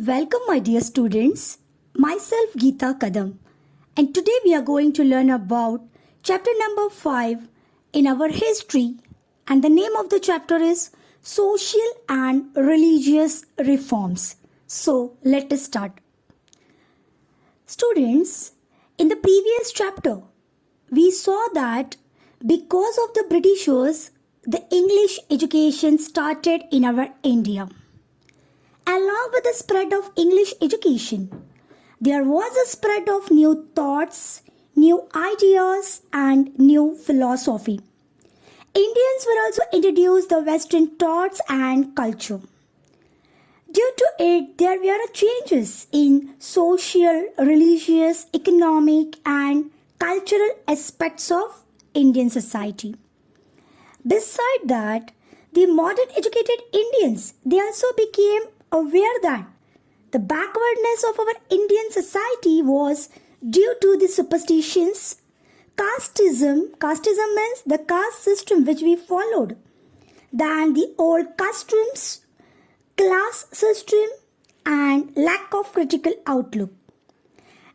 Welcome, my dear students. Myself, Geeta Kadam, and today we are going to learn about chapter number 5 in our history, and the name of the chapter is Social and Religious Reforms. So, let us start. Students, in the previous chapter, we saw that because of the Britishers, the English education started in our India. Along with the spread of English education, there was a spread of new thoughts, new ideas, and new philosophy. Indians were also introduced the Western thoughts and culture. Due to it, there were changes in social, religious, economic, and cultural aspects of Indian society. Beside that, the modern educated Indians, they also became aware that the backwardness of our Indian society was due to the superstitions, casteism means the caste system which we followed, then the old customs, class system, and lack of critical outlook.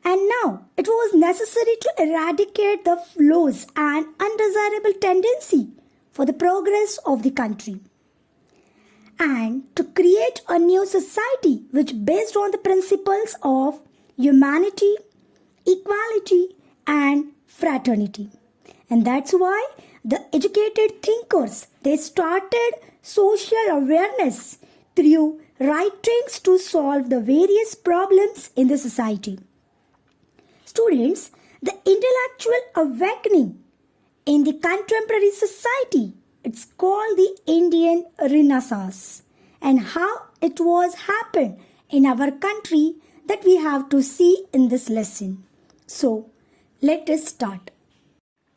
And now it was necessary to eradicate the flaws and undesirable tendency for the progress of the country, and to create a new society which based on the principles of humanity, equality, and fraternity. And that's why the educated thinkers, they started social awareness through writings to solve the various problems in the society. Students, the intellectual awakening in the contemporary society, it's called the Indian Renaissance, and how it was happened in our country that we have to see in this lesson. So, let us start.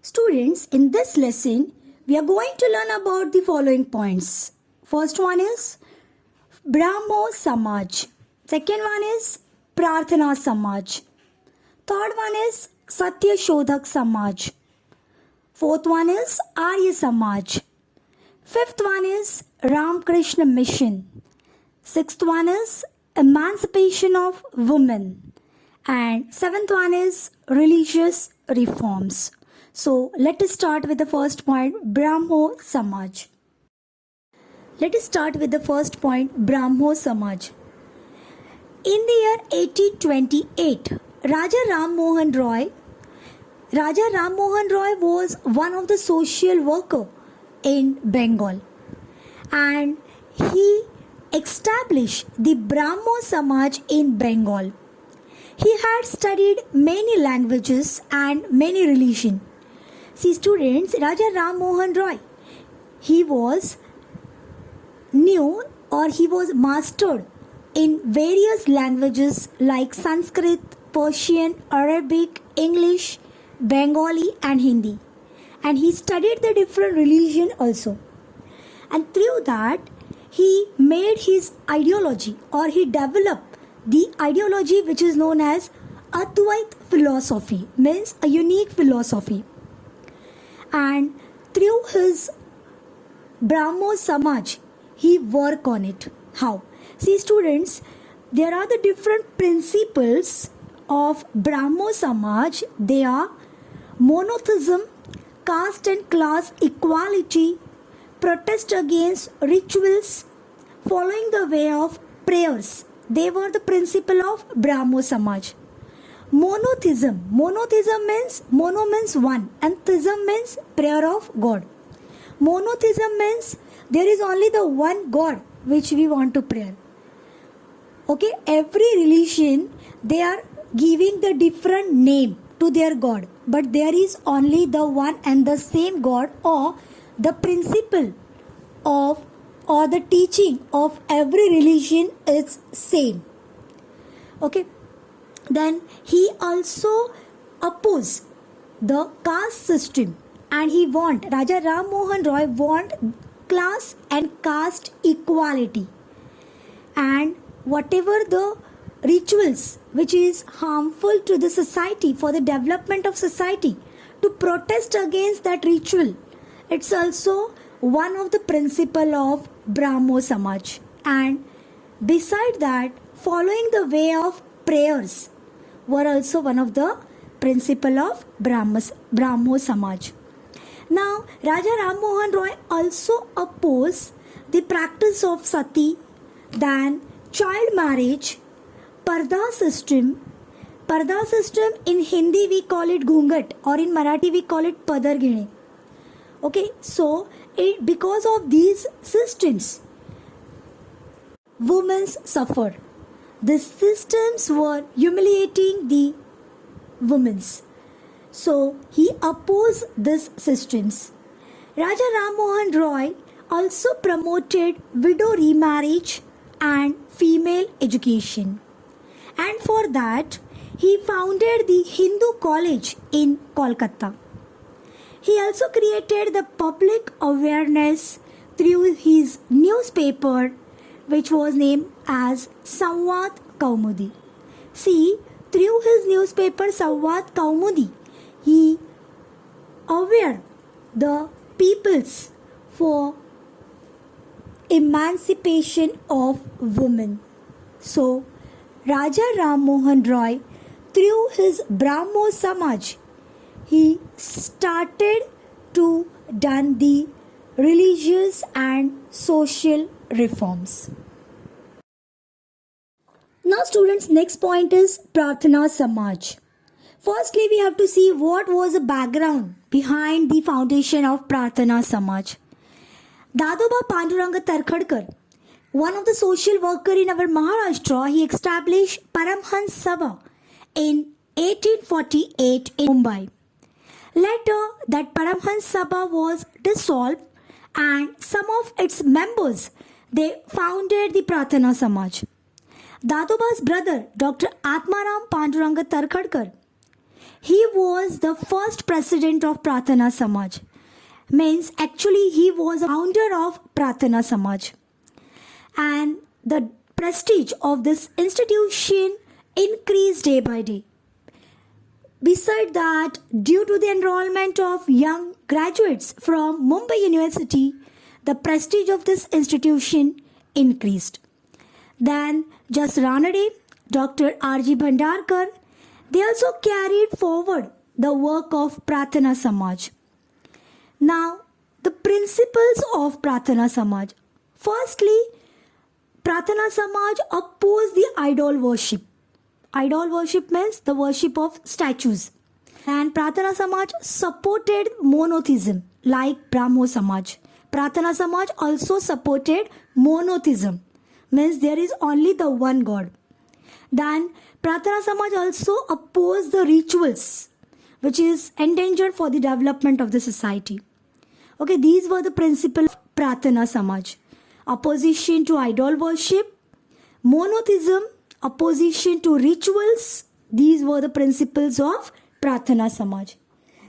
Students, in this lesson, we are going to learn about the following points. First one is Brahmo Samaj. Second one is Prarthana Samaj. Third one is Satya Shodhak Samaj. Fourth one is Arya Samaj. Fifth one is Ram Krishna Mission. Sixth one is Emancipation of Women. And seventh one is Religious Reforms. So let us start with the first point, Brahmo Samaj. Let us start with the first point, Brahmo Samaj. In the year 1828, Raja Ram Mohan Roy was one of the social workers in Bengal, and he established the Brahmo Samaj in Bengal. He had studied many languages and many religions. See students, Raja Ram Mohan Roy, he was mastered in various languages like Sanskrit, Persian, Arabic, English, Bengali, and Hindi. And he studied the different religion also. And through that, he made his ideology, or he developed the ideology which is known as Advait philosophy, means a unique philosophy. And through his Brahmo Samaj, he worked on it. How? See students, there are the different principles of Brahmo Samaj. They are monotheism, caste and class equality, protest against rituals, following the way of prayers. They were the principle of Brahmo Samaj. Monotheism means, mono means one, and theism means prayer of God. Monotheism means there is only the one God which we want to pray. Okay, every religion, they are giving the different name to their God, but there is only the one and the same God, or the principle of or the teaching of every religion is same. Okay, then he also opposed the caste system, and Raja Ram Mohan Roy want class and caste equality, and whatever the rituals which is harmful to the society, for the development of society, to protest against that ritual, it's also one of the principle of Brahmo Samaj. And beside that, following the way of prayers were also one of the principle of Brahmo Samaj. Now, Raja Ram Mohan Roy also opposed the practice of sati, then child marriage, parda system. Parda system in Hindi we call it gungat, or in Marathi we call it padargine. Okay, so because of these systems, women suffered. These systems were humiliating the women. So he opposed these systems. Raja Ram Mohan Roy also promoted widow remarriage and female education. And for that, he founded the Hindu College in Kolkata. He also created the public awareness through his newspaper, which was named as Samvad Kaumudi. See, through his newspaper Samvad Kaumudi, he aware the peoples for emancipation of women. So, Raja Ram Mohan Roy, through his Brahmo Samaj, he started to done the religious and social reforms. Now students, next point is Prarthana Samaj. Firstly, we have to see what was the background behind the foundation of Prarthana Samaj. Dadoba Panduranga Tarkhadkar, one of the social worker in our Maharashtra, he established Paramhans Sabha in 1848 in Mumbai. Later, that Paramhans Sabha was dissolved and some of its members, they founded the Prarthana Samaj. Dadoba's brother, Dr. Atmaram Panduranga Tarkhadkar, he was the first president of Prarthana Samaj. Means actually he was a founder of Prarthana Samaj. And the prestige of this institution increased day by day. Besides that, due to the enrollment of young graduates from Mumbai University, the prestige of this institution increased. Then just Ranade, Dr. R.G. Bhandarkar, they also carried forward the work of Prarthana Samaj. Now, the principles of Prarthana Samaj. Firstly, Prarthana Samaj opposed the idol worship. Idol worship means the worship of statues. And Prarthana Samaj supported monotheism like Brahmo Samaj. Prarthana Samaj also supported monotheism, means there is only the one God. Then Prarthana Samaj also opposed the rituals, which is endangered for the development of the society. Okay, these were the principles of Prarthana Samaj. Opposition to idol worship, monotheism, opposition to rituals. These were the principles of Prarthana Samaj.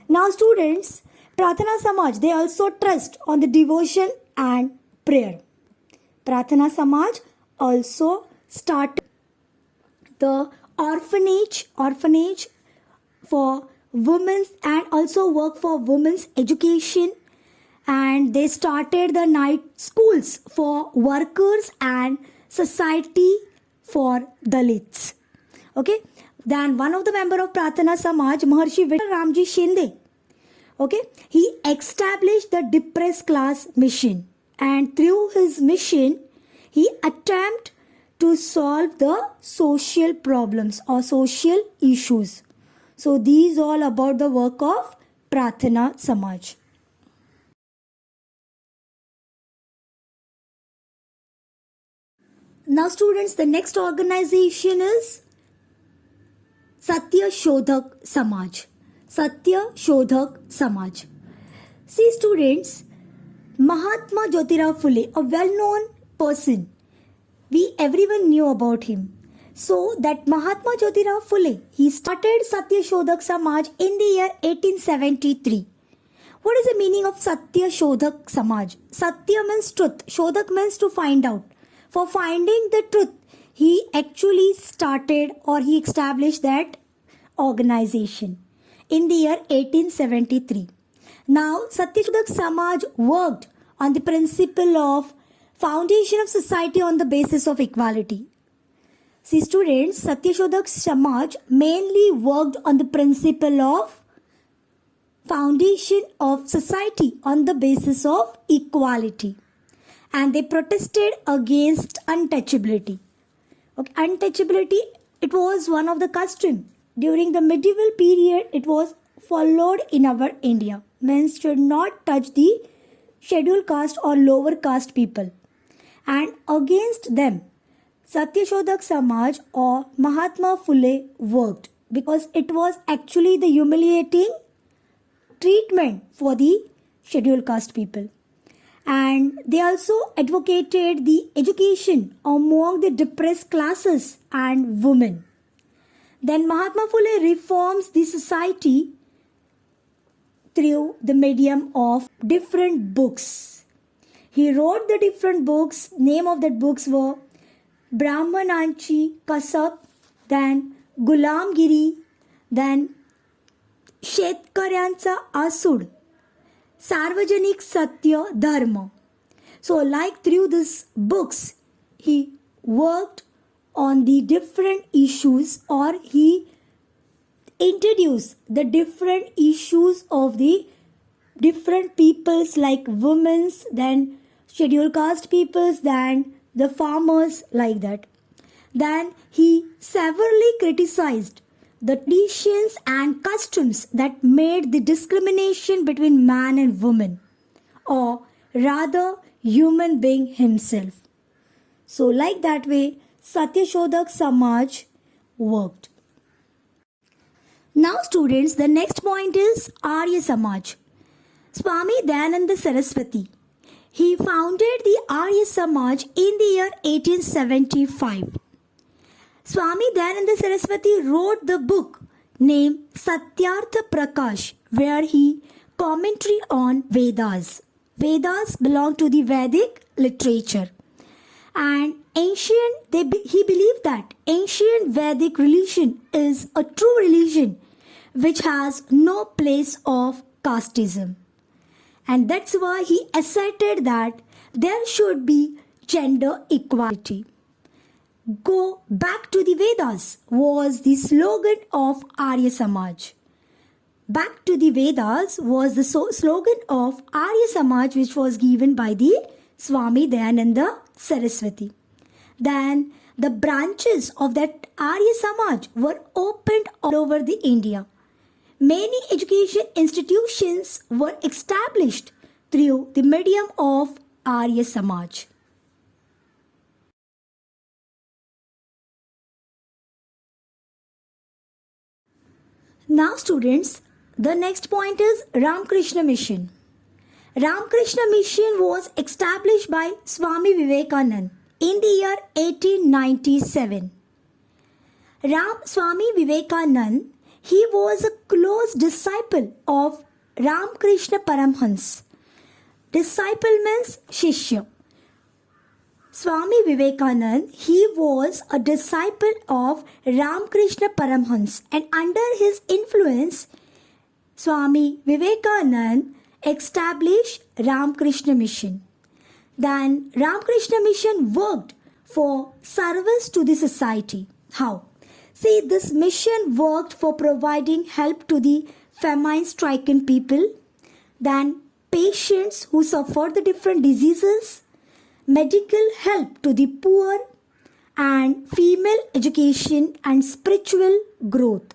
Now students, Prarthana Samaj, they also trust on the devotion and prayer. Prarthana Samaj also started the orphanage for women and also work for women's education, and they started the night schools for workers and society for Dalits. Okay, then one of the member of Prarthana Samaj, Maharshi Vital Ramji Shinde, okay, he established the depressed class mission, and through his mission he attempted to solve the social problems or social issues. So these all about the work of Prarthana Samaj. Now students, the next organization is Satya Shodhak Samaj. Satya Shodhak Samaj. See students, Mahatma Jyotirao Phule, a well-known person, everyone knew about him. So that Mahatma Jyotirao Phule, he started Satya Shodhak Samaj in the year 1873. What is the meaning of Satya Shodhak Samaj? Satya means truth, Shodhak means to find out. For finding the truth, he actually started or he established that organization in the year 1873. Now, Satya Shodhak Samaj worked on the principle of foundation of society on the basis of equality. See students, Satyashodak Samaj mainly worked on the principle of foundation of society on the basis of equality, and they protested against untouchability. Okay, untouchability, it was one of the custom during the medieval period. It was followed in our India. Men should not touch the scheduled caste or lower caste people, and against them Satyashodak Samaj or Mahatma Phule worked, because it was actually the humiliating treatment for the scheduled caste people. And they also advocated the education among the depressed classes and women. Then Mahatma Phule reforms the society through the medium of different books. He wrote the different books. Name of that books were Brahmananchi Kasab, then Gulamgiri, then Shetkaryanचा Asud, Sarvajanik Satya Dharma. So like through these books, he worked on the different issues, or he introduced the different issues of the different peoples like women's, then scheduled caste peoples, then the farmers, like that. Then he severely criticized the traditions and customs that made the discrimination between man and woman, or rather human being himself. So like that way Satyashodak Samaj worked. Now students, the next point is Arya Samaj. Swami Dayananda Saraswati, he founded the Arya Samaj in the year 1875. Swami Dayananda Saraswati wrote the book named Satyartha Prakash, where he commentary on Vedas. Vedas belong to the Vedic literature. And he believed that ancient Vedic religion is a true religion which has no place of casteism. And that's why he asserted that there should be gender equality. Go back to the Vedas was the slogan of Arya Samaj. Back to the Vedas was the slogan of Arya Samaj, which was given by the Swami Dayananda Saraswati. Then the branches of that Arya Samaj were opened all over the India. Many education institutions were established through the medium of Arya Samaj. Now students, the next point is Ramakrishna Mission. Ramakrishna Mission was established by Swami Vivekananda in the year 1897. Swami Vivekananda, he was a close disciple of Ramakrishna Paramhans. Disciple means Shishya. Swami Vivekananda, he was a disciple of Ramakrishna Paramhans, and under his influence, Swami Vivekananda established Ramakrishna Mission. Then Ramakrishna Mission worked for service to the society. How? See, this mission worked for providing help to the famine-stricken people, then patients who suffered the different diseases, medical help to the poor, and female education and spiritual growth.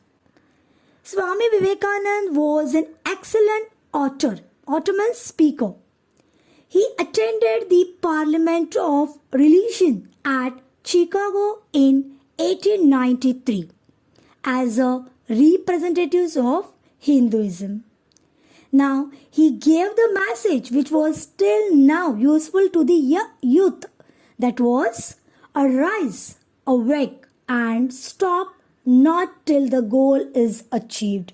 Swami Vivekananda was an excellent Ottoman speaker. He attended the Parliament of Religion at Chicago in 1893 as a representative of Hinduism. Now, he gave the message which was still now useful to the youth, that was, arise, awake, and stop not till the goal is achieved.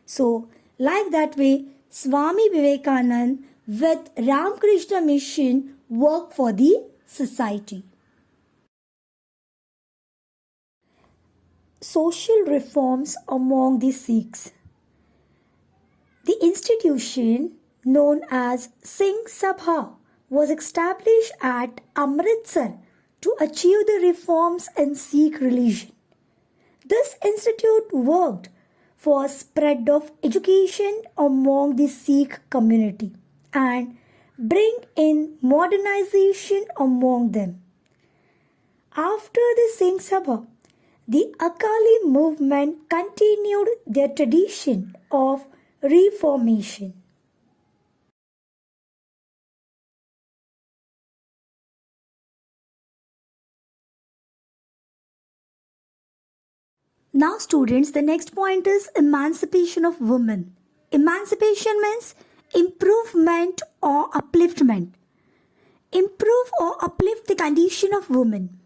So, like that way, Swami Vivekananda with Ramakrishna Mission work for the society. Social reforms among the Sikhs. The institution known as Singh Sabha was established at Amritsar to achieve the reforms in Sikh religion. This institute worked for spread of education among the Sikh community and bring in modernization among them. After the Singh Sabha, the Akali movement continued their tradition of reformation. Now students, the next point is emancipation of women. Emancipation means improvement or upliftment. Improve or uplift the condition of women.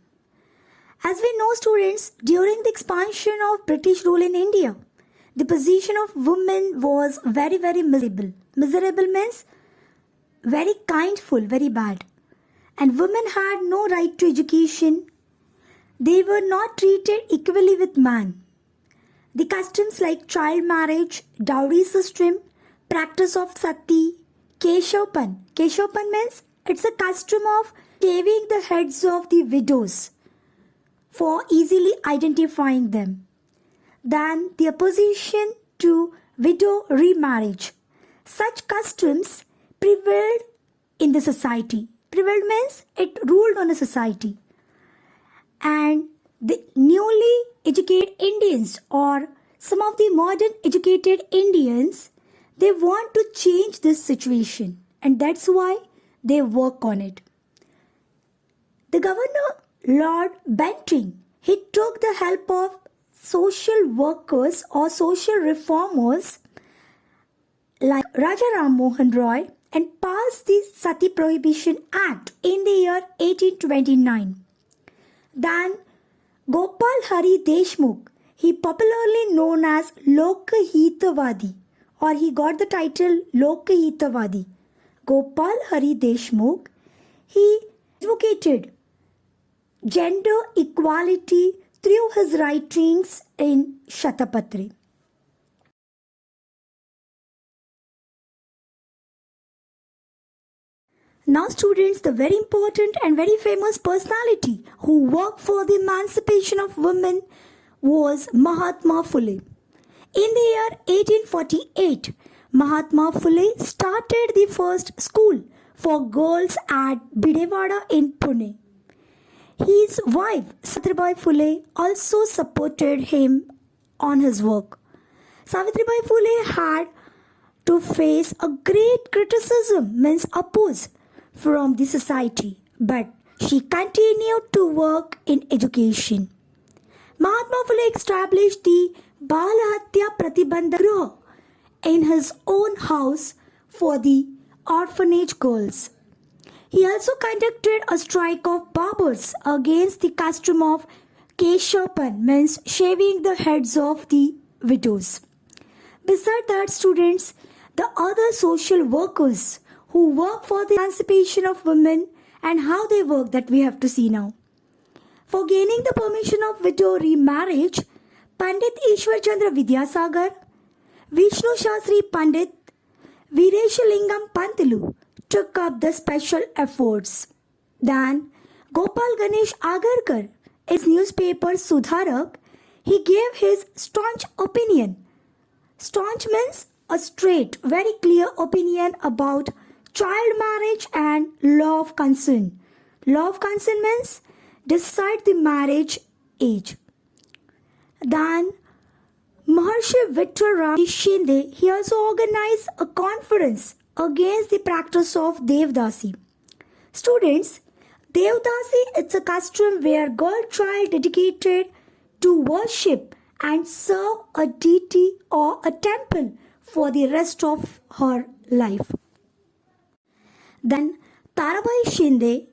As we know students, during the expansion of British rule in India, the position of women was very miserable. Miserable means very kindful, very bad. And women had no right to education. They were not treated equally with man. The customs like child marriage, dowry system, practice of sati, keshopan. Keshopan means it's a custom of shaving the heads of the widows for easily identifying them. Then the opposition to widow remarriage. Such customs prevailed in the society. Prevailed means it ruled on a society. And the newly educated Indians or some of the modern educated Indians, they want to change this situation, and that's why they work on it. The governor, Lord Bentinck, he took the help of social workers or social reformers like Raja Ram Mohan Roy and passed the Sati Prohibition Act in the year 1829. Then Gopal Hari Deshmukh, he popularly known as Lokahitavadi, or he got the title Lokahitavadi. Gopal Hari Deshmukh, he advocated gender equality through his writings in Shatapatri. Now students, the very important and very famous personality who worked for the emancipation of women was Mahatma Phule. In the year 1848, Mahatma Phule started the first school for girls at Bidewada in Pune. His wife Savitribai Phule also supported him on his work. Savitribai Phule had to face a great criticism, means oppose, from the society, but she continued to work in education. Mahatma Phule established the Balahatya Pratibandha Griha in his own house for the orphanage girls. He also conducted a strike of barbers against the custom of Keshopan, means shaving the heads of the widows. Besides that, students, the other social workers who work for the emancipation of women and how they work, that we have to see now. For gaining the permission of widow remarriage, Pandit Ishwar Chandra Vidyasagar, Vishnu Shastri Pandit, Veerashalingam Pantulu took up the special efforts. Then Gopal Ganesh Agarkar, his newspaper Sudharak, he gave his staunch opinion. Staunch means a straight, very clear opinion about child marriage and law of consent. Law of consent means decide the marriage age. Then Maharshi Vittal Ram Shinde, he also organized a conference against the practice of Devdasi. Students, Devdasi, it's a custom where girl child dedicated to worship and serve a deity or a temple for the rest of her life. Then Tarabai Shinde,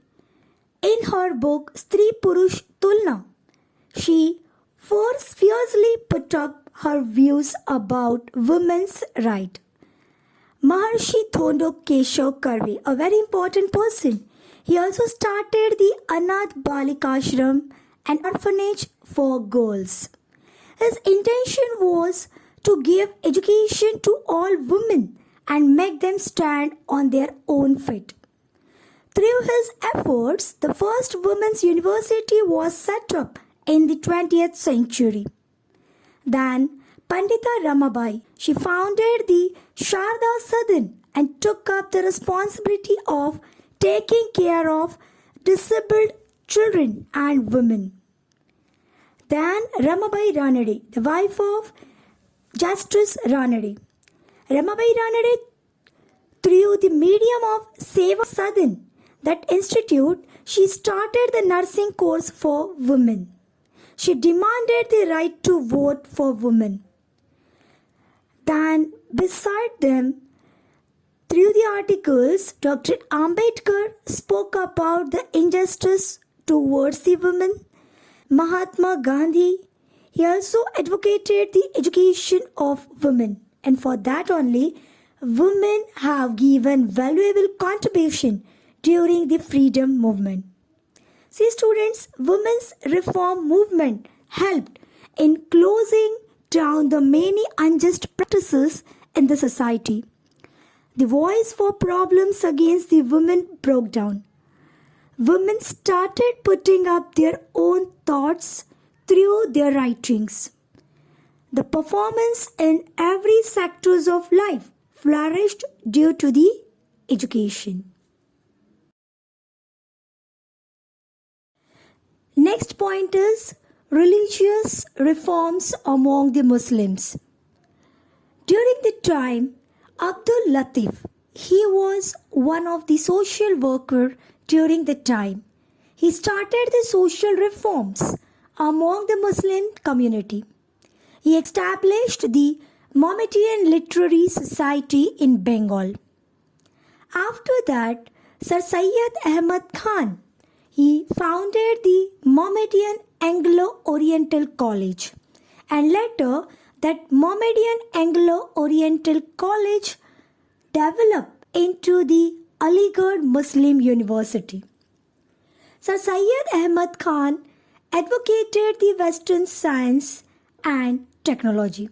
in her book Stri Purush Tulna, she fiercely put up her views about women's right. Maharshi Thondo Keshav Karve, a very important person, he also started the Anath Balikashram, an orphanage for girls. His intention was to give education to all women and make them stand on their own feet. Through his efforts, the first women's university was set up in the 20th century. Then, Pandita Ramabai, she founded the Sharda Sadan and took up the responsibility of taking care of disabled children and women. Then, Ramabai Ranade, the wife of Justice Ranade. Ramabai Ranade, through the medium of Seva Sadan, that institute, she started the nursing course for women. She demanded the right to vote for women. Then, beside them, through the articles, Dr. Ambedkar spoke about the injustice towards the women. Mahatma Gandhi, he also advocated the education of women, and for that only, women have given valuable contribution during the freedom movement. See students, women's reform movement helped in closing down the many unjust practices in the society. The voice for problems against the women broke down. Women started putting up their own thoughts through their writings. The performance in every sectors of life flourished due to the education. Next point is religious reforms among the Muslims. During the time, Abdul Latif, he was one of the social worker during the time. He started the social reforms among the Muslim community. He established the Mohammedan Literary Society in Bengal. After that, Sir Syed Ahmad Khan, he founded the Mohammedan Anglo-Oriental College, and later that Mohammedan Anglo-Oriental College developed into the Aligarh Muslim University. Sir Syed Ahmad Khan advocated the Western science and technology.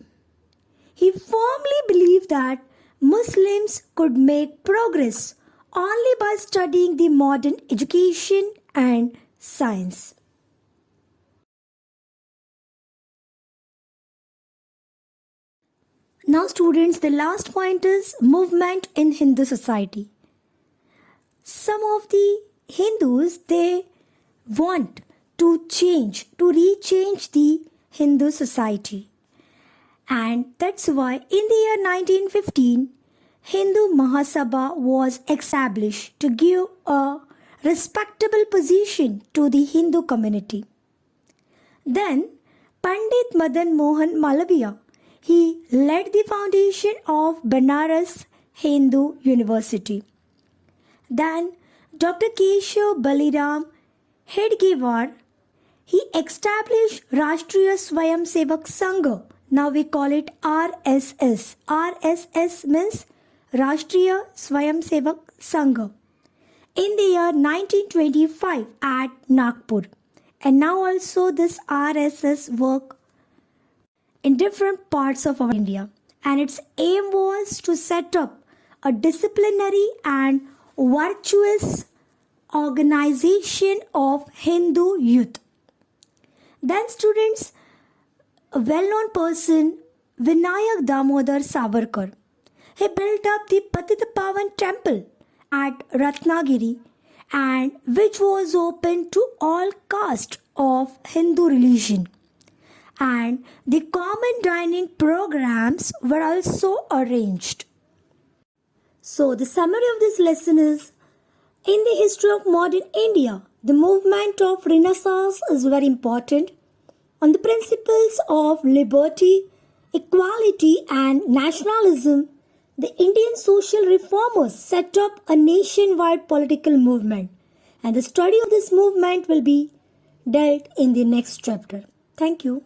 He firmly believed that Muslims could make progress only by studying the modern education and science. Now students, the last point is movement in Hindu society. Some of the Hindus, they want to rechange the Hindu society. And that's why in the year 1915, Hindu Mahasabha was established to give a respectable position to the Hindu community. Then Pandit Madan Mohan Malaviya, he led the foundation of Banaras Hindu University. Then Dr. Keshav Baliram Hedgewar, he established Rashtriya Swayamsevak Sangha. Now we call it RSS. RSS means Rashtriya Swayamsevak Sangha in the year 1925 at Nagpur. And now also this RSS work in different parts of our India. And its aim was to set up a disciplinary and virtuous organization of Hindu youth. Then students, a well-known person, Vinayak Damodar Savarkar, he built up the Patitapavan temple at Ratnagiri, and which was open to all castes of Hindu religion. And the common dining programs were also arranged. So the summary of this lesson is, in the history of modern India, the movement of Renaissance is very important. On the principles of liberty, equality and nationalism, the Indian social reformers set up a nationwide political movement, and the study of this movement will be dealt in the next chapter. Thank you.